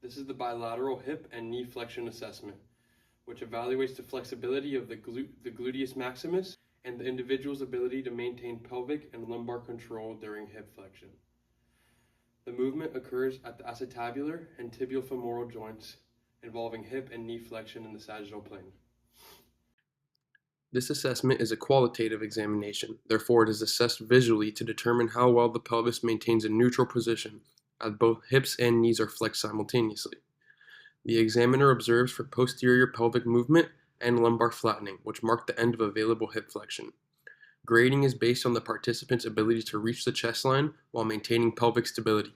This is the bilateral hip and knee flexion assessment, which evaluates the flexibility of the gluteus maximus and the individual's ability to maintain pelvic and lumbar control during hip flexion. The movement occurs at the acetabular and tibial-femoral joints, involving hip and knee flexion in the sagittal plane. This assessment is a qualitative examination, therefore it is assessed visually to determine how well the pelvis maintains a neutral position, as both hips and knees are flexed simultaneously. The examiner observes for posterior pelvic movement and lumbar flattening, which mark the end of available hip flexion. Grading is based on the participant's ability to reach the chest line while maintaining pelvic stability.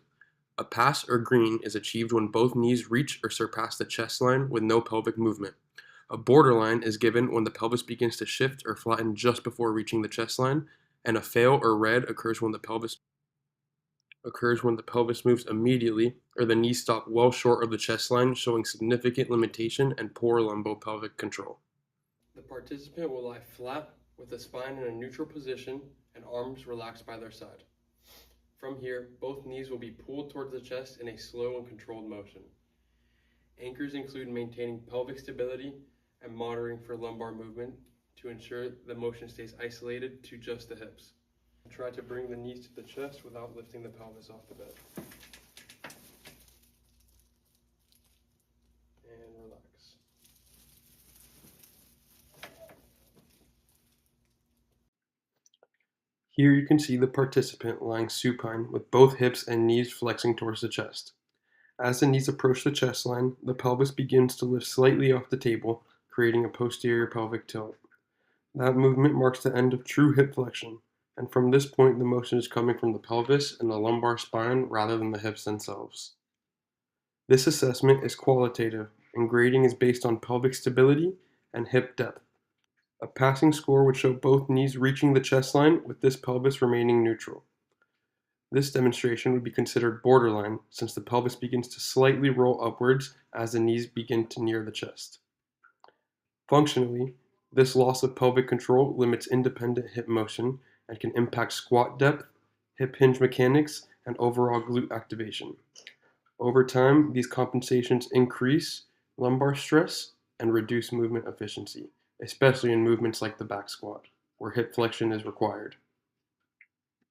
A pass or green is achieved when both knees reach or surpass the chest line with no pelvic movement. A borderline is given when the pelvis begins to shift or flatten just before reaching the chest line, and a fail or red occurs when the pelvis moves immediately or the knees stop well short of the chest line, showing significant limitation and poor lumbopelvic control. The participant will lie flat with the spine in a neutral position and arms relaxed by their side. From here, both knees will be pulled towards the chest in a slow and controlled motion. Anchors include maintaining pelvic stability and monitoring for lumbar movement to ensure the motion stays isolated to just the hips. Try to bring the knees to the chest without lifting the pelvis off the bed. And relax. Here you can see the participant lying supine with both hips and knees flexing towards the chest. As the knees approach the chest line, the pelvis begins to lift slightly off the table, creating a posterior pelvic tilt. That movement marks the end of true hip flexion, and from this point the motion is coming from the pelvis and the lumbar spine rather than the hips themselves. This assessment is qualitative, and grading is based on pelvic stability and hip depth. A passing score would show both knees reaching the chest line with this pelvis remaining neutral. This demonstration would be considered borderline since the pelvis begins to slightly roll upwards as the knees begin to near the chest. Functionally, this loss of pelvic control limits independent hip motion and can impact squat depth, hip hinge mechanics, and overall glute activation. Over time, these compensations increase lumbar stress and reduce movement efficiency, especially in movements like the back squat, where hip flexion is required.